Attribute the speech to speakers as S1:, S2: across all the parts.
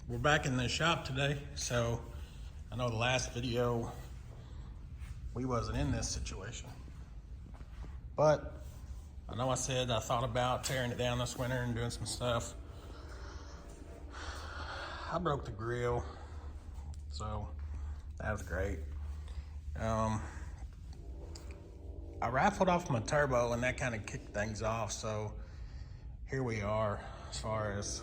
S1: We're back in the shop today. So I know the last video we wasn't in this situation, but I know I said I thought about tearing it down this winter and doing some stuff. I broke the grill, so that was great. I raffled off my turbo and that kind of kicked things off, so here we are. As far as,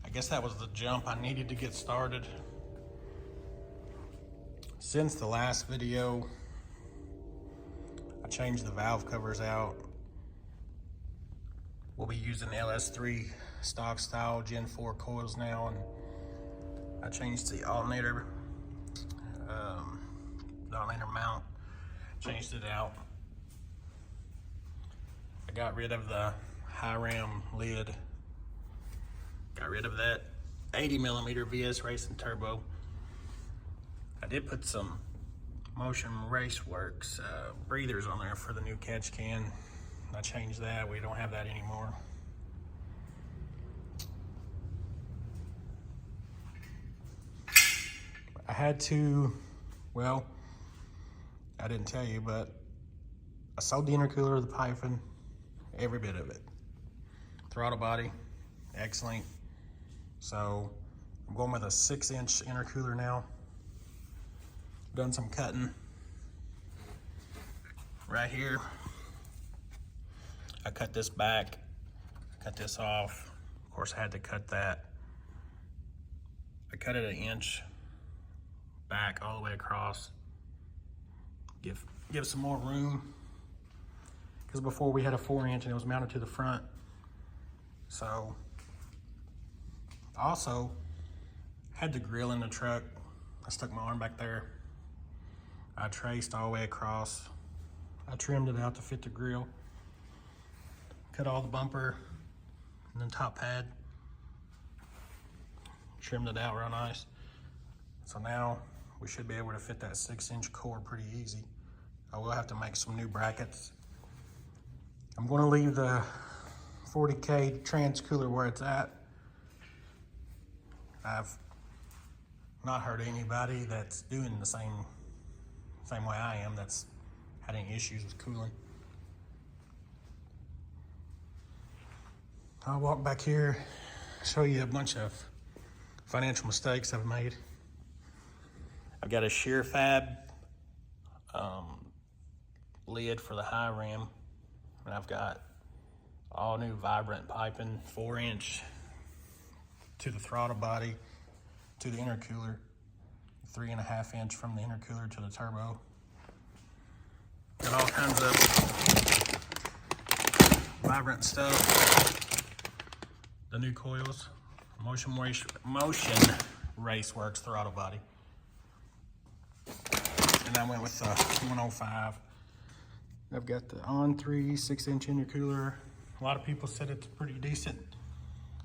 S1: I guess that was the jump I needed to get started. Since the last video, I changed the valve covers out. We'll be using LS3 stock style Gen 4 coils now, and I changed the alternator mount, changed it out. I got rid of the high ram lid, got rid of that 80mm VS Racing turbo. I did put some Motion Raceworks breathers on there for the new catch can. I changed that. We don't have that anymore. I had to, well, I didn't tell you, but I sold the intercooler, the piping, every bit of it. Throttle body, X-Link. So I'm going with a 6-inch intercooler now. Done some cutting right here. I cut this back, cut this off. Of course, I had to cut that. I cut it 1 inch back all the way across. Give some more room, because before we had a 4-inch and it was mounted to the front. So also had the grill in the truck. I stuck my arm back there. I traced all the way across. I trimmed it out to fit the grill. Cut all the bumper and then top pad. Trimmed it out real nice. So now we should be able to fit that 6-inch core pretty easy. I will have to make some new brackets. I'm going to leave the 40K trans cooler where it's at. I've not heard anybody that's doing the same way I am that's had any issues with cooling. I'll walk back here, show you a bunch of financial mistakes I've made. I've got a shear fab lid for the high rim, and I've got all new vibrant piping, 4-inch to the throttle body, to the intercooler, 3.5-inch from the intercooler to the turbo. Got all kinds of vibrant stuff. The new coils, Motion Raceworks throttle body. And I went with the 105. I've got the On3 6-inch intercooler. A lot of people said it's pretty decent,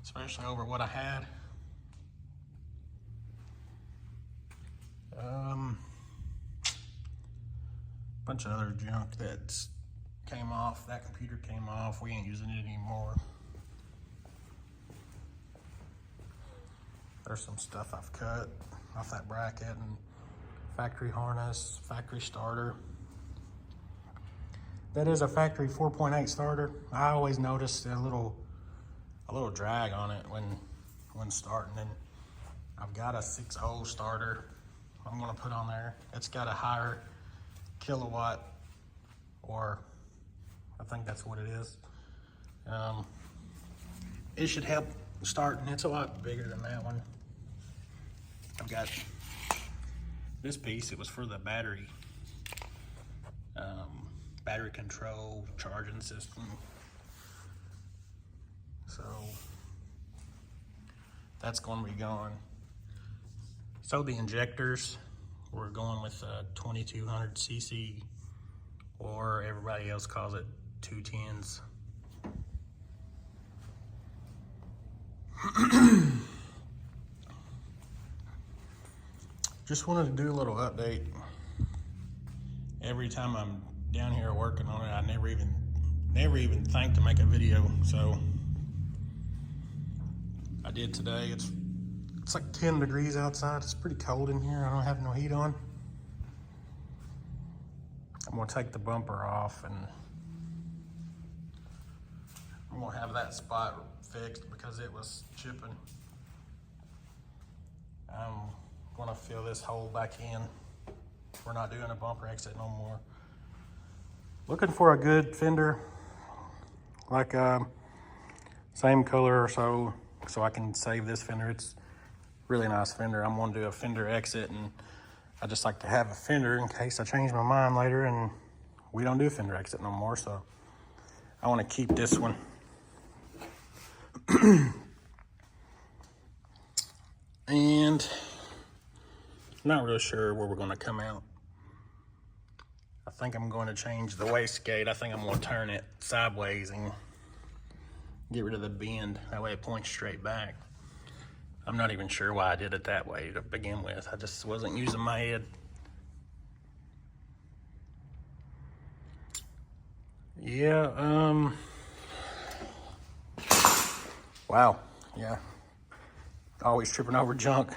S1: especially over what I had. Bunch of other junk that came off. That computer came off. We ain't using it anymore. There's some stuff I've cut off that bracket, and factory harness, factory starter. That is a factory 4.8 starter. I always noticed a little drag on it when starting. And I've got a 6.0 starter I'm gonna put on there. It's got a higher kilowatt, or I think that's what it is. It should help starting. It's a lot bigger than that one. I've got this piece. It was for the battery control charging system. So that's going to be gone. So the injectors, we're going with 2200 cc, or everybody else calls it 210s. Just wanted to do a little update. Every time I'm down here working on it, I never even think to make a video. So I did today. It's It's like 10 degrees outside. It's pretty cold in here. I don't have no heat on. I'm gonna take the bumper off and I'm gonna have that spot fixed because it was chipping. I'm gonna fill this hole back in. We're not doing a bumper exit no more. Looking for a good fender, like same color or so I can save this fender. It's really nice fender. I'm gonna do a fender exit, and I just like to have a fender in case I change my mind later and we don't do fender exit no more. So I want to keep this one. And I'm not really sure where we're going to come out. I think I'm going to change the wastegate. I think I'm going to turn it sideways and get rid of the bend. That way it points straight back. I'm not even sure why I did it that way to begin with. I just wasn't using my head. Yeah, wow, yeah. Always tripping over junk.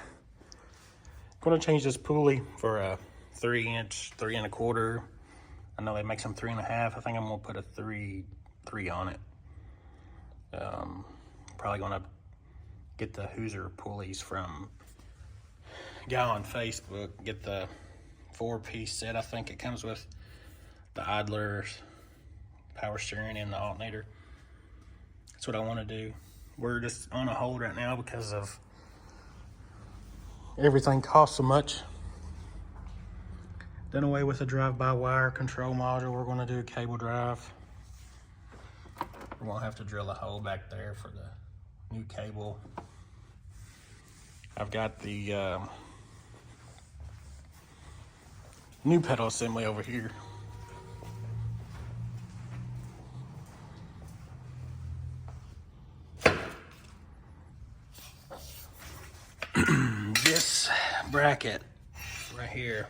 S1: Gonna change this pulley for a 3-inch, 3 1/4. I know they make some 3 1/2. I think I'm gonna put a 3 on it. Probably gonna get the Hoosier pulleys from a guy on Facebook. Get the 4-piece set. I think it comes with the idlers, power steering, and the alternator. That's what I want to do. We're just on a hold right now because of everything costs so much. Done away with the drive-by-wire control module. We're going to do a cable drive. We're going to have to drill a hole back there for the new cable. I've got the new pedal assembly over here. This bracket right here,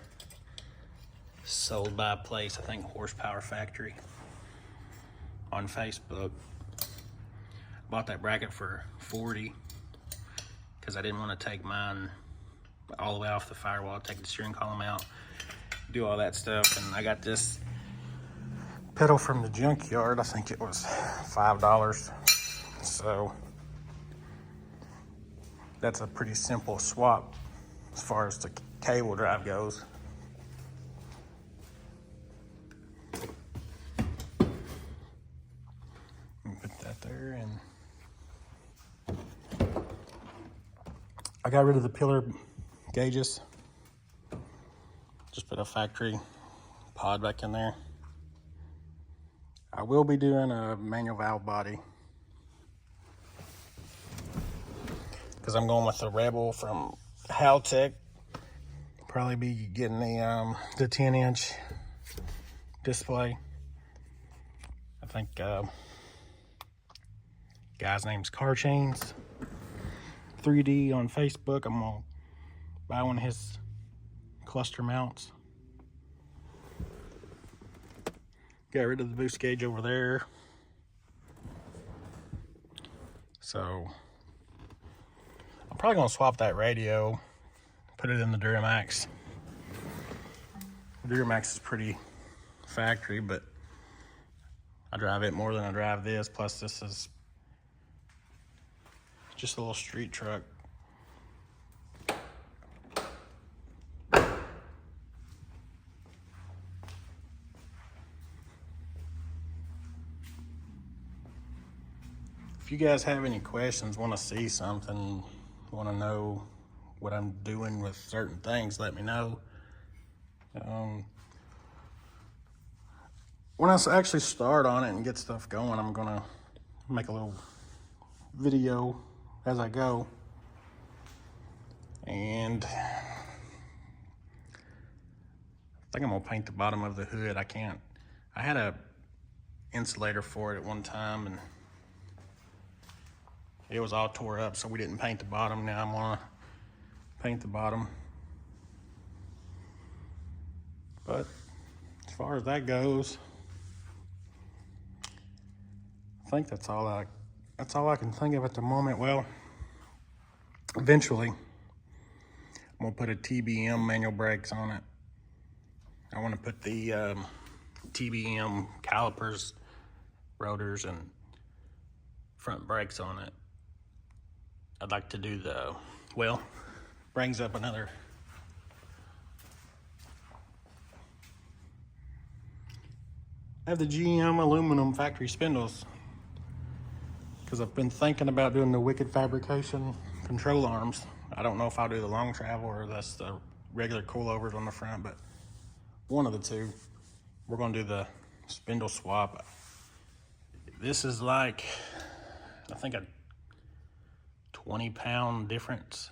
S1: sold by a place, I think Horsepower Factory, on Facebook. Bought that bracket for $40 because I didn't want to take mine all the way off the firewall, take the steering column out, do all that stuff. And I got this pedal from the junkyard. I think it was $5. So that's a pretty simple swap as far as the cable drive goes. Put that there, and I got rid of the pillar gauges. Just put a factory pod back in there. I will be doing a manual valve body because I'm going with the Rebel from Haltech. Probably be getting the 10-inch display. I think guy's name's Car Chains 3D on Facebook. I'm gonna buy one of his cluster mounts. Got rid of the boost gauge over there. So I'm probably gonna swap that radio, put it in the Duramax. Duramax is pretty factory, but I drive it more than I drive this. Plus this is just a little street truck. If you guys have any questions, want to see something, want to know what I'm doing with certain things, let me know. When I actually start on it and get stuff going, I'm gonna make a little video as I go. And I think I'm gonna paint the bottom of the hood. I had a insulator for it at one time and it was all tore up, so we didn't paint the bottom. Now I'm gonna paint the bottom. But as far as that goes, I think that's all I can think of at the moment. Well, eventually gonna put a TBM manual brakes on it. I want to put the TBM calipers, rotors, and front brakes on it. I'd like to do the, well, brings up another. I have the GM aluminum factory spindles because I've been thinking about doing the Wicked Fabrication control arms. I don't know if I'll do the long travel or that's the regular coilovers on the front, but one of the two. We're gonna do the spindle swap. This is like, I think a 20-pound difference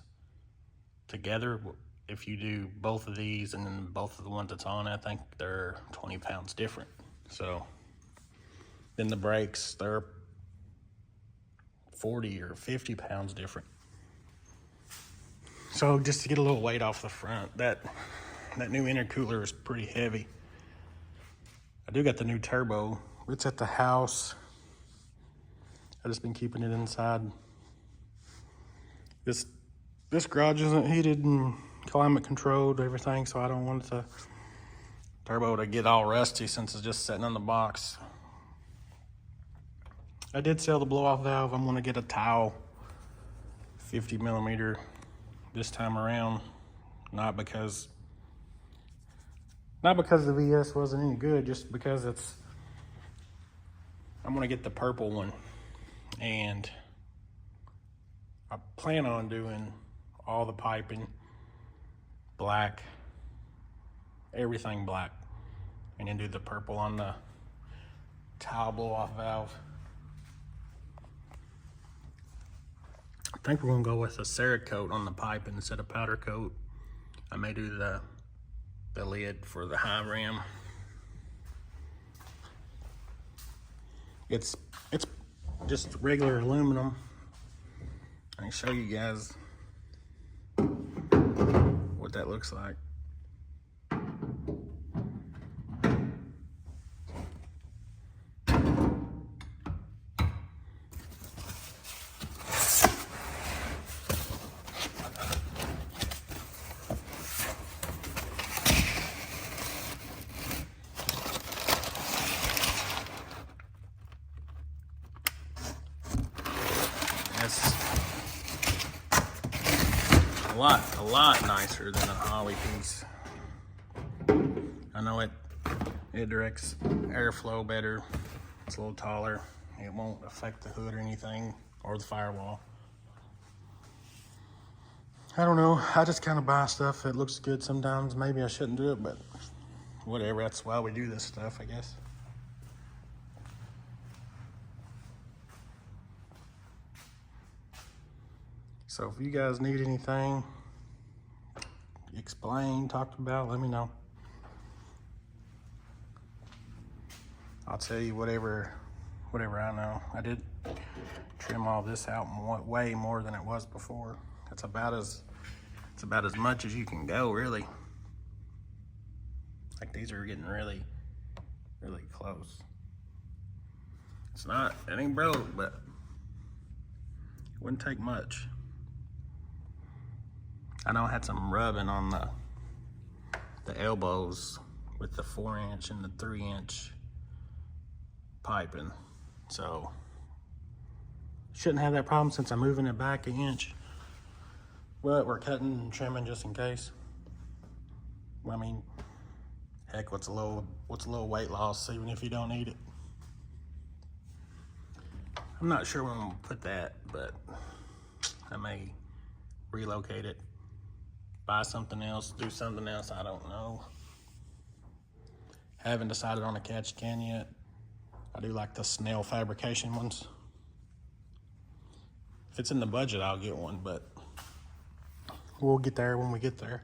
S1: together. If you do both of these and then both of the ones that's on, I think they're 20 pounds different. So then the brakes, they're 40 or 50 pounds different. So just to get a little weight off the front, that new intercooler is pretty heavy. I do got the new turbo. It's at the house. I've just been keeping it inside. This garage isn't heated and climate controlled, everything, so I don't want the turbo to get all rusty since it's just sitting in the box. I did sell the blow-off valve. I'm gonna get a towel, 50 millimeter this time around. Not because the VS wasn't any good, just because I'm gonna get the purple one. And I plan on doing all the piping black, everything black, and then do the purple on the towel blow-off valve. I think we're gonna go with a Cerakote on the pipe instead of powder coat. I may do the lid for the high rim. It's just regular aluminum. I can show you guys what that looks like. It's a lot nicer than a Holley piece. I know it directs airflow better. It's a little taller. It won't affect the hood or anything, or the firewall. I don't know. I just kind of buy stuff that looks good sometimes. Maybe I shouldn't do it, but whatever. That's why we do this stuff, I guess. So if you guys need anything explained, talked about, let me know. I'll tell you whatever I know. I did trim all this out way more than it was before. It's about as much as you can go, really. Like, these are getting really, really close. It ain't broke, but it wouldn't take much. I know I had some rubbing on the elbows with the 4-inch and the 3-inch piping, so shouldn't have that problem since I'm moving it back an inch. But we're cutting and trimming just in case. I mean, heck, what's a little weight loss even if you don't need it? I'm not sure where I'm gonna put that, but I may relocate it, buy something else, do something else, I don't know. Haven't decided on a catch can yet. I do like the snail fabrication ones. If it's in the budget, I'll get one, but we'll get there when we get there.